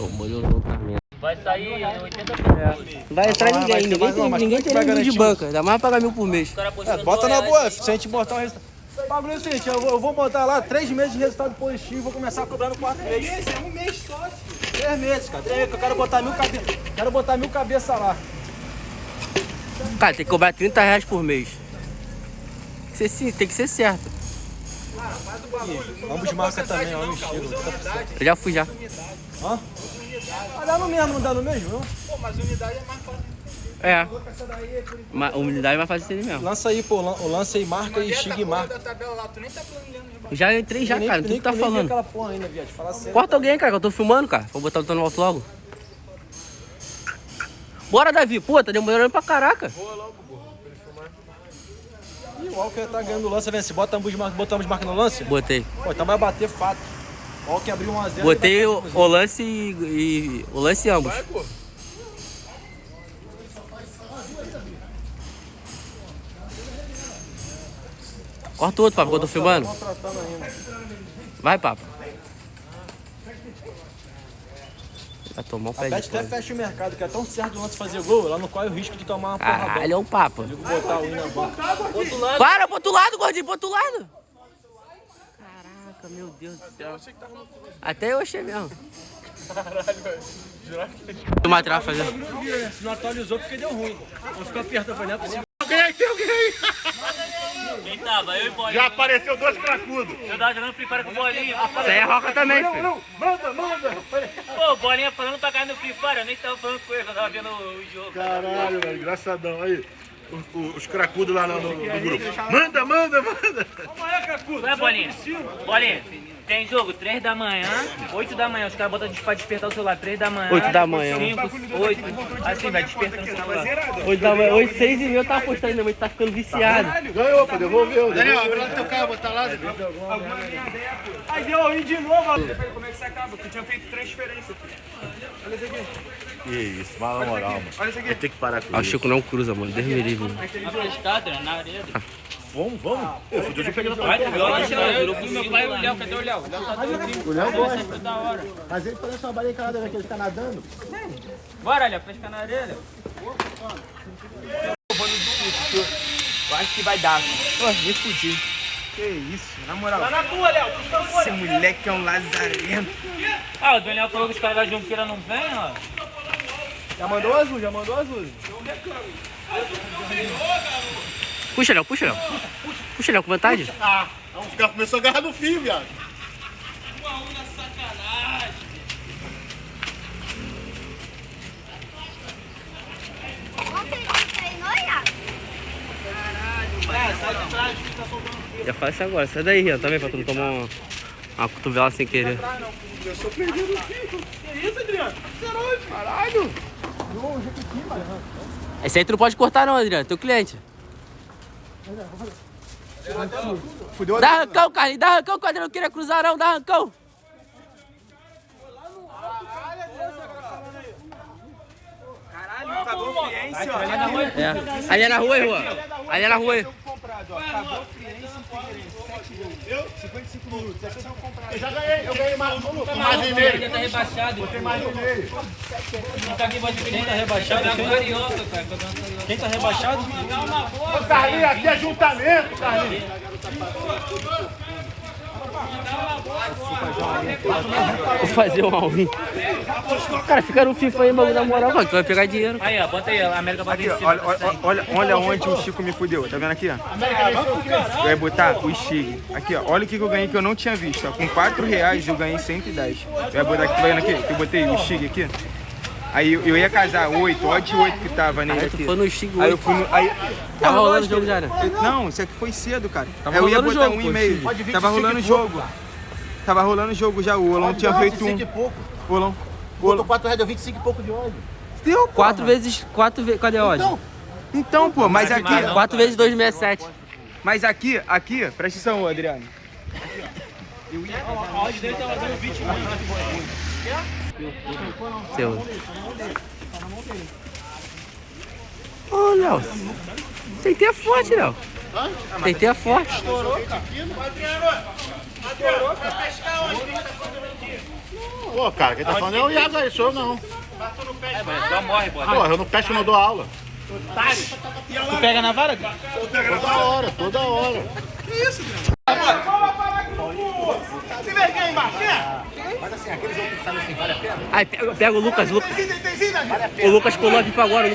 Molhou louco mesmo. Vai sair 80 pessoas. Não vai entrar ninguém, ninguém tem nível de banca. Ainda mais pagar 1.000 por mês. Bota na boa, se a gente botar um resultado. O bagulho é o seguinte, eu vou botar lá 3 meses de resultado positivo e vou começar a cobrar no 4º mês. É um mês só, filho. 3 meses, cara. 3 meses, que eu quero botar 1.000 cabeças. Quero botar 1.000 cabeças lá. Cara, tem que cobrar 30 reais por mês. Tem que ser certo. Ambos marca também, ó, no estilo. Eu já fui já. Hã? Ah, dá no mesmo, não dá no mesmo, não? Pô, mas unidade é mais fácil. É. A umidade vai fazer ele mesmo. Lança aí, pô. Lança aí, marca e xingue e marca. Da tabela lá, tu nem tá planejando de baixo. Já entrei já, cara. Tu tá falando. aquela porra ainda, viado. Fala sério. Corta alguém, cara, que eu tô filmando, cara. Vou botar o no alto logo. Bora, Davi. Pô, tá demorando pra caraca. Boa logo, pô. Pra ele filmar. Ih, o Walker tá ganhando lance, vem. Se botamos marca no lance? Botei. Pô, então vai bater fato. O Walker abriu 1-0. Botei o lance e o lance ambos. Vai, pô. Corta o outro, papo, que eu tô filmando. Vai, papo. Vai tomar um pé A de Bet até fora. fecha o mercado, que é tão certo o lance fazer gol, ela não corre o risco de tomar uma porra. Caralho, é um papo. Botar o na banca. Para, pro outro lado, gordinho, pro outro lado. Caraca, meu Deus do céu. Até eu achei mesmo. Caralho, velho. Jurar que... O material fazer. Se não atualizou porque deu ruim. Não ficou apertando, foi, né? Alguém aí, tem alguém aí. Quem tava? Eu e Bolinha. Já apareceu 2 cracudos. Eu tava jogando Free Fire com o Bolinha. Isso aí é roca também, filho. Não, manda. Pô, o Bolinha falando pra cair no Free Fire. Eu nem tava falando com ele, eu tava vendo o jogo. Caralho, velho, engraçadão. Aí, os cracudos lá no grupo. Manda. Calma aí, Cacudo. Vai, Bolinha. Bolinha, tem jogo 3 da manhã, 8 da manhã. Os caras botam pra despertar o celular 3 da manhã. 8 da manhã. 5, 8. Assim, vai despertando o celular. 8 da manhã, hoje 6h30 eu tava postando, minha mãe tá ficando viciado. Ganhou, pô, devolveu. Daniel, abre lá no teu carro, botar lá. Aí deu aí de novo. Como é que você acaba? Tu tinha feito transferência, filho. Olha isso aqui. Que isso, vai na moral, mano. Olha isso aqui. Vai ter que parar com Ah, o isso. Chico não cruza, mano. Deus me livre. Na pescada, na areia. Vamos. Eu fui de pegar na Vai, vai o Léo, cadê o Léo? O Léo gosta. Da hora. Mas ele parece uma baleia encarada, que ele tá nadando. Bora, Léo, pescar na areia, Léo. Eu acho que vai dar. Pô, me fudi. Que isso, na moral. Tá na tua, Léo. Esse moleque é um lazarento. Ah, o Daniel falou que os caras da Junqueira não vêm, ó. Já mandou azul. Puxa, Léo. Puxa, Léo, com vantagem. Os caras começaram a agarrar no fio, viado. Já faz isso agora. Sai daí, Rian, também, pra tu não tomar uma cotovelada sem querer. Eu sou perdido no fio. Que isso, Adriano? Caralho. Esse aí tu não pode cortar não, Adriano. Teu cliente. Dá arrancão, Carlinhos. Dá arrancão, que o Adriano não queria cruzar não. Dá arrancão. Caralho, pagou friência, ó. É. Ali é na rua, aí, Juan. Ali é na rua, aí. Pagou friência e 7 gols. 55 minutos. Esse é o comprado. Eu ganhei mais de meio. Já tá rebaixado. Tem mais de meio. Não tá aqui, pode ver quem tá rebaixado. Carioca, cara. Quem tá rebaixado? Ô, Carlinhos, aqui é juntamento, Carlinhos. Vou fazer um all-in. Cara, fica no FIFA aí, bagulho, na moral, mano. Tu vai pegar dinheiro. Aí, ó, bota aí, a América vai vencer. Olha onde o Chico me fudeu, tá vendo aqui, ó? Eu ia botar o Stig. Aqui, ó, olha o que eu ganhei que eu não tinha visto, ó. Com R$4 eu ganhei 110. Eu ia botar aqui, tá vendo aqui? Que eu botei o Stig aqui. Aí eu ia casar 8, odd 8 que tava nele Aí tu aqui. foi no Chico Aí eu hoje. fui no... Aí... Tava rolando o jogo já, né? Não, isso aqui foi cedo, cara. Tava Eu ia rolando o botar jogo, pô, 1,5. Tava rolando o jogo. Tava rolando o jogo já, o Olão tinha feito 25 e pouco. um. Olão. Botou 4 reais, deu 25 e pouco de óleo. Deu, pô. 4 vezes. Cadê a odd? Então, pô, mas aqui... 4 vezes 2,67. Mas aqui, presta atenção, Adriano. A odd dele tava dando 20 Seu. Ô, Léo. Tem que ter forte, Léo. Tentei a forte. Pô, cara, quem tá falando é o Iago aí, sou eu não. Só morre, bora. Pô, eu não pesco, eu não dou aula. Tu pega na vara? Toda hora, toda hora. Aí pega o Lucas. O Lucas colou aqui pra agora.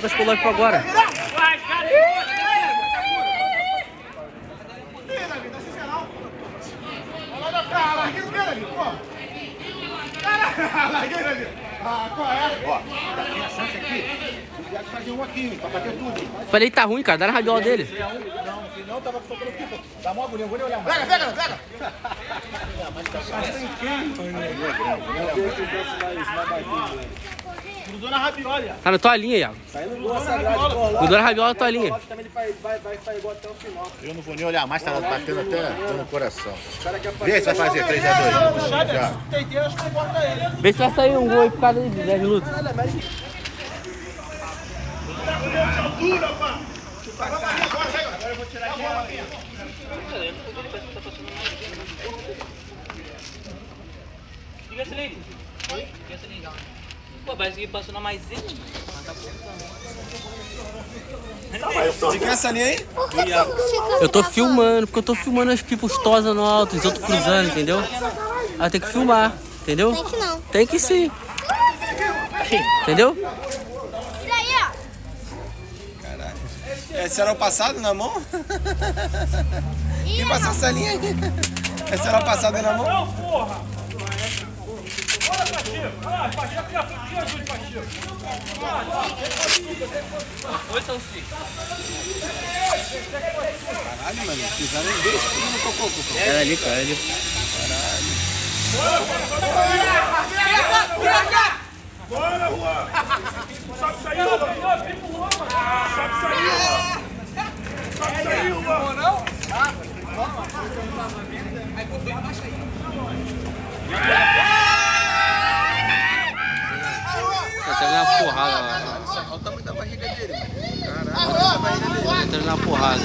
Falei, tá ruim, cara. Dá na rabiola dele. Não, tava focando aqui, pô. Dá uma agulhinha, vou nem olhar mais. Pega! Grudou na rabiola. Tá na tua linha, Iago. Grudou na rabiola da tua linha. Logicamente ele vai sair igual até o final. Eu não vou nem olhar mais, tá batendo até no coração. Vê se vai fazer 3x2. Já. Tentei, acho que não importa ele. Vê se vai sair um gol aí por causa de 10 minutos. Liga esse liga. Oi? Pô, parece que passou na maisena. Você quer essa linha aí? Eu tô filmando, porque eu tô filmando as pipostosas no alto, os outros cruzando, entendeu? Aí tem que filmar, entendeu? Tem que não. Tem que sim. Entendeu? E daí, ó? Esse era o passado na mão? Quem passou essa linha aí? Esse era o passado na mão? Não, porra! Bora, Pacheco! Ah, Pacheco aqui, ó. Jesus, Pacheco! Oi, Salsi. Caralho, mano. Pisaram em dois pulos no cocô. Era ali, cara, ali. Bora, Juan! Sabe sair, Juan? Sabe sair, Juan? Sabe sair, Juan? Não? Tá entrando na porrada lá. Olha o tamanho da barriga dele, mano. Tá entrando na porrada.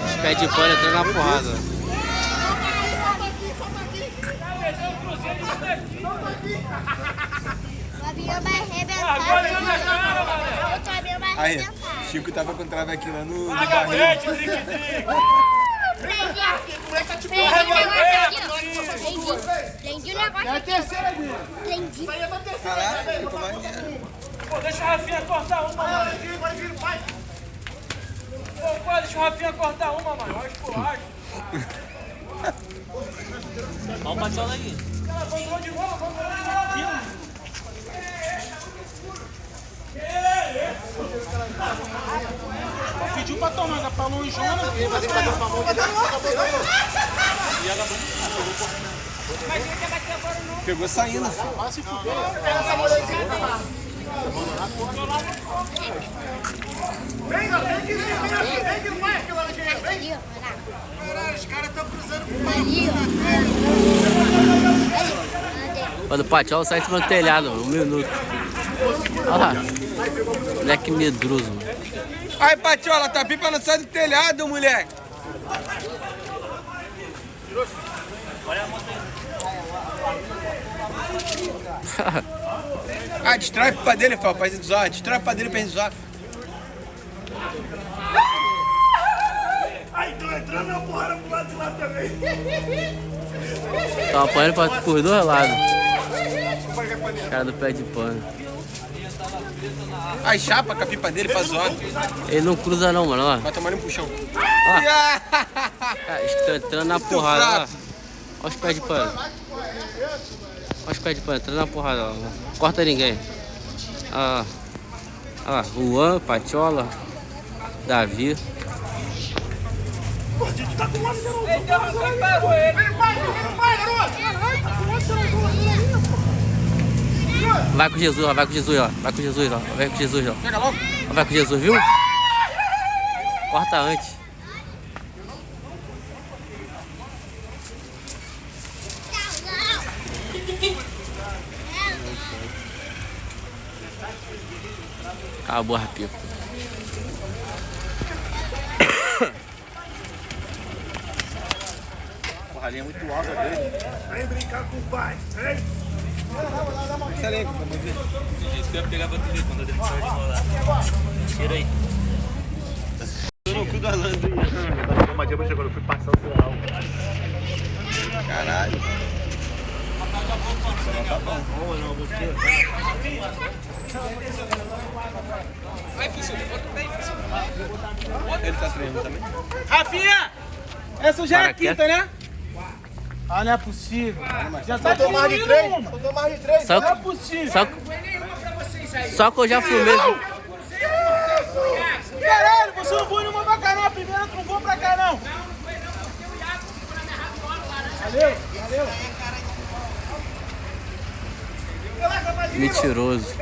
Os pés de pano entrando na porrada. O avião vai arrebentar. O avião vai Aí, arrebentar. Chico tava com trave lá no Agachete, barril. trique-trique! Prendi o negócio aqui, ó. Prendi o negócio aqui. É a terceira dele. Prendi. Caralho, ficou maneiro. Pô, deixa o Rafinha cortar uma, mano. Pô, deixa o Rafinha cortar uma, mano. Olha o esculacho. Olha o Patiola aí. Cara, vamos de novo, vamos de pediu pra tomar, dá pra lonjona. Pegou saindo, filho. Vai se fuder. Vem que não vai aquilo ali. Ali, ó. Caralho, os caras estão cruzando com Ali, ó. Quando o Patiola sai em cima do telhado, 1 minuto. Olha lá. Moleque medroso. Ai, Patiola, tá pipa não sai do telhado, moleque. Ah, destrói a pipa dele, Fábio, pra gente zoar. Destrói a pipa dele pra gente zoar. Ai, tô entrando na porrada pro lado de lá também. Tava apanhando por 2 lados. Cara do pé de pano. Ai, chapa com a pipa dele pra zoar. Ele não cruza não, mano. Ó. Vai tomar um puxão. Cara, estão entrando na porrada, ó. Olha os pés de pano. Olha os pés de pano, entrando na porrada, ó. Não corta ninguém. Olha lá, Juan, Patiola, Davi. Vai com Jesus, ó. Vai com Jesus, ó. Vai com Jesus, ó. Vai com Jesus, ó. Pega logo. Vai com Jesus, viu? Corta antes. Acabou a pipa. A linha é muito alta dele. Vem brincar com o pai, vem. Isso que eu ia pegar pra tu ver quando eu deixar de rolar. Tira aí. Eu não fui do Alan. Uma dia quando eu fui passar o sinal. Caralho. Tá bom, não, vou tirar. Ele tá treinando também? Rafinha! Essa já é a Para quinta, né? Ah, não é possível. Já tá Faltou mais de diminuindo 3. uma. Faltou mais de 3. Só, Não é possível. só que eu já filmei. Caralho, você não foi numa pra cá não. A primeira tu não foi pra cá não. Valeu, valeu. Mentiroso.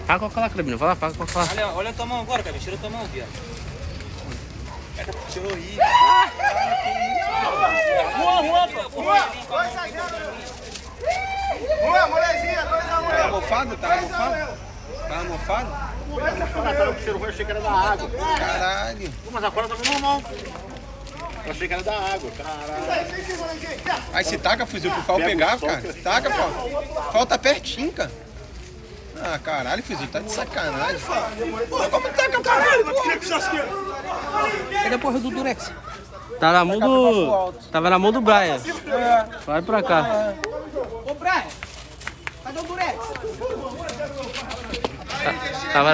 Paga com aquela crabina, vai lá, paga com aquela. Olha a tua mão agora, cara. Tira a tua mão, viado. Tirou aí. Boa, molezinha, 2 a 1. Tá mofado? Tá mofado? Tá mofado? O cheiro ruim, eu achei que era da água. Caralho. Mas agora tá normal. Eu achei que era da água, caralho. Aí se taca, fuzil, pro Fal pegar, cara. Se taca, Fal. Fal tá pertinho, cara. Ah, caralho, fuzil, tá de sacanagem. Pô, como taca, caralho? Cadê a porra do Durex? Tá na mão do. Tava na mão do Brian. Vai pra cá. Ô, Brian, cadê o Durex? Tava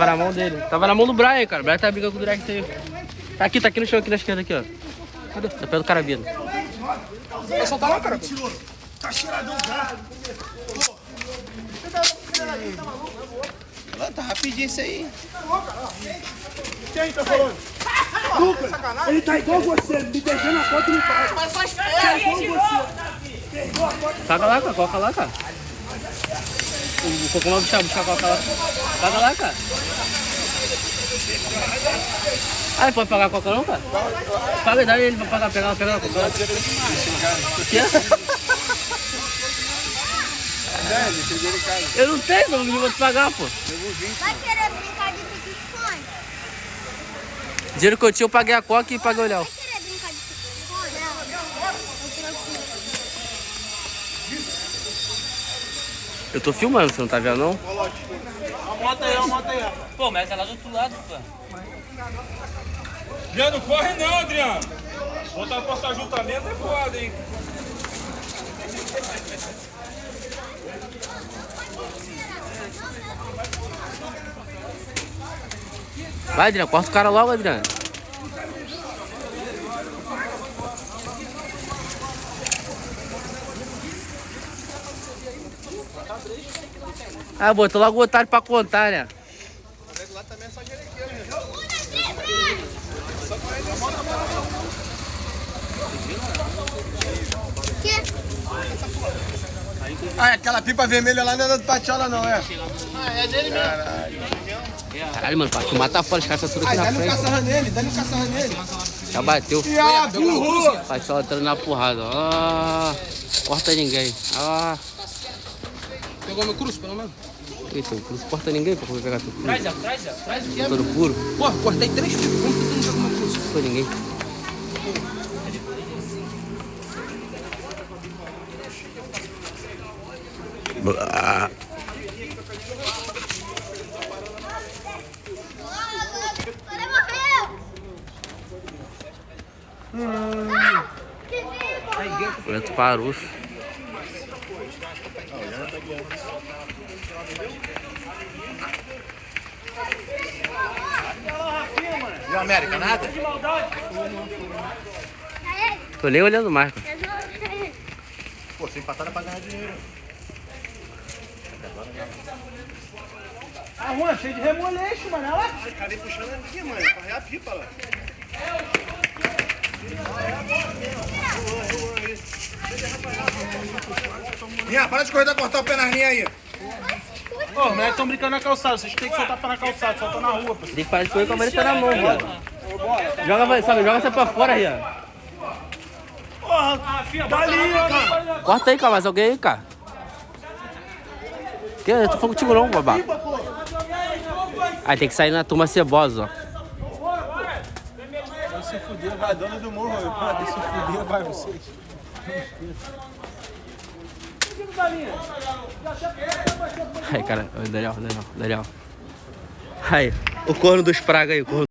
na mão dele. Tava na mão do Brian, cara. O Brian tá brigando com o Durex aí. Tá aqui no chão, aqui na esquerda, aqui, ó. Cadê? Tá perto do carabino. Vai soltar lá, cara. Tá cheiradão, cara. Tá rapidinho isso aí. Quem tá falando? Lucas, ele tá igual você, me beijando a foto no pai. Mas só espera aí, igual você. Paga lá, cara. Coloca lá, cara. O Cocô vai buscar a coca lá. Paga lá, cara. Ah, ele pode pagar a coca não, cara? Paga e dá ele pra pegar a coca. O quê? Eu não tenho, não vou te pagar, pô. Vai querer brincar de pique-esconde? Dinheiro que eu tinha, eu paguei a coca e paguei o Léo. Vai querer brincar de pique-esconde? Eu tô filmando, você não tá vendo não? Bota aí, ó. Pô, mas é lá do outro lado, pô. Adriano, corre não, Adriano. Botar pra passar juntamento é foda, hein? Vai, Adriano, corta o cara logo, Adriano. Ah, botou logo o otário pra contar, né? Ah, aquela pipa vermelha lá não é da Patiola não, é? Caralho, mano, pra tu matar fora os caras tudo aqui na Dá-lhe um frente. caçarra nele, Já bateu. Ah, burro! Patiola entrando na porrada. Ah, corta ninguém. Ah. Pegou meu cruz, pelo menos? Eita, o cruz corta ninguém pra poder pegar teu cruz. Traz o que é? Todo puro. Pô, cortei 3 pipos, como que tu não pegou meu cruz? Corta ninguém. Ele morreu! Que vivo! Preto parou. E o América, nada? Tô nem olhando mais, cara. Pô, sem empatar dá pra ganhar dinheiro. A rua cheia de remoleixo, mano. Olha lá. Esse cara aí puxando aqui, mano. Carregar a pipa lá. Linha, para de correr da cortar o pé nas linhas aí. Ô, os moleques tão brincando na calçada. Vocês têm que soltar pra na calçada, soltar na rua, pô. Tem que parar de correr com a vareta na mão, viado. Joga essa pra fora aí, ó. Porra, dali, ó. Corta aí, cara, mais alguém aí, cara. Que? Eu tô falando contigo não, babá. Aí tem que sair na turma cebosa, ó. Pode se fuder, vai, dono do morro. Pode se fuder, vai vocês. Aí, cara, Daniel. Aí, o corno dos praga aí, o corno.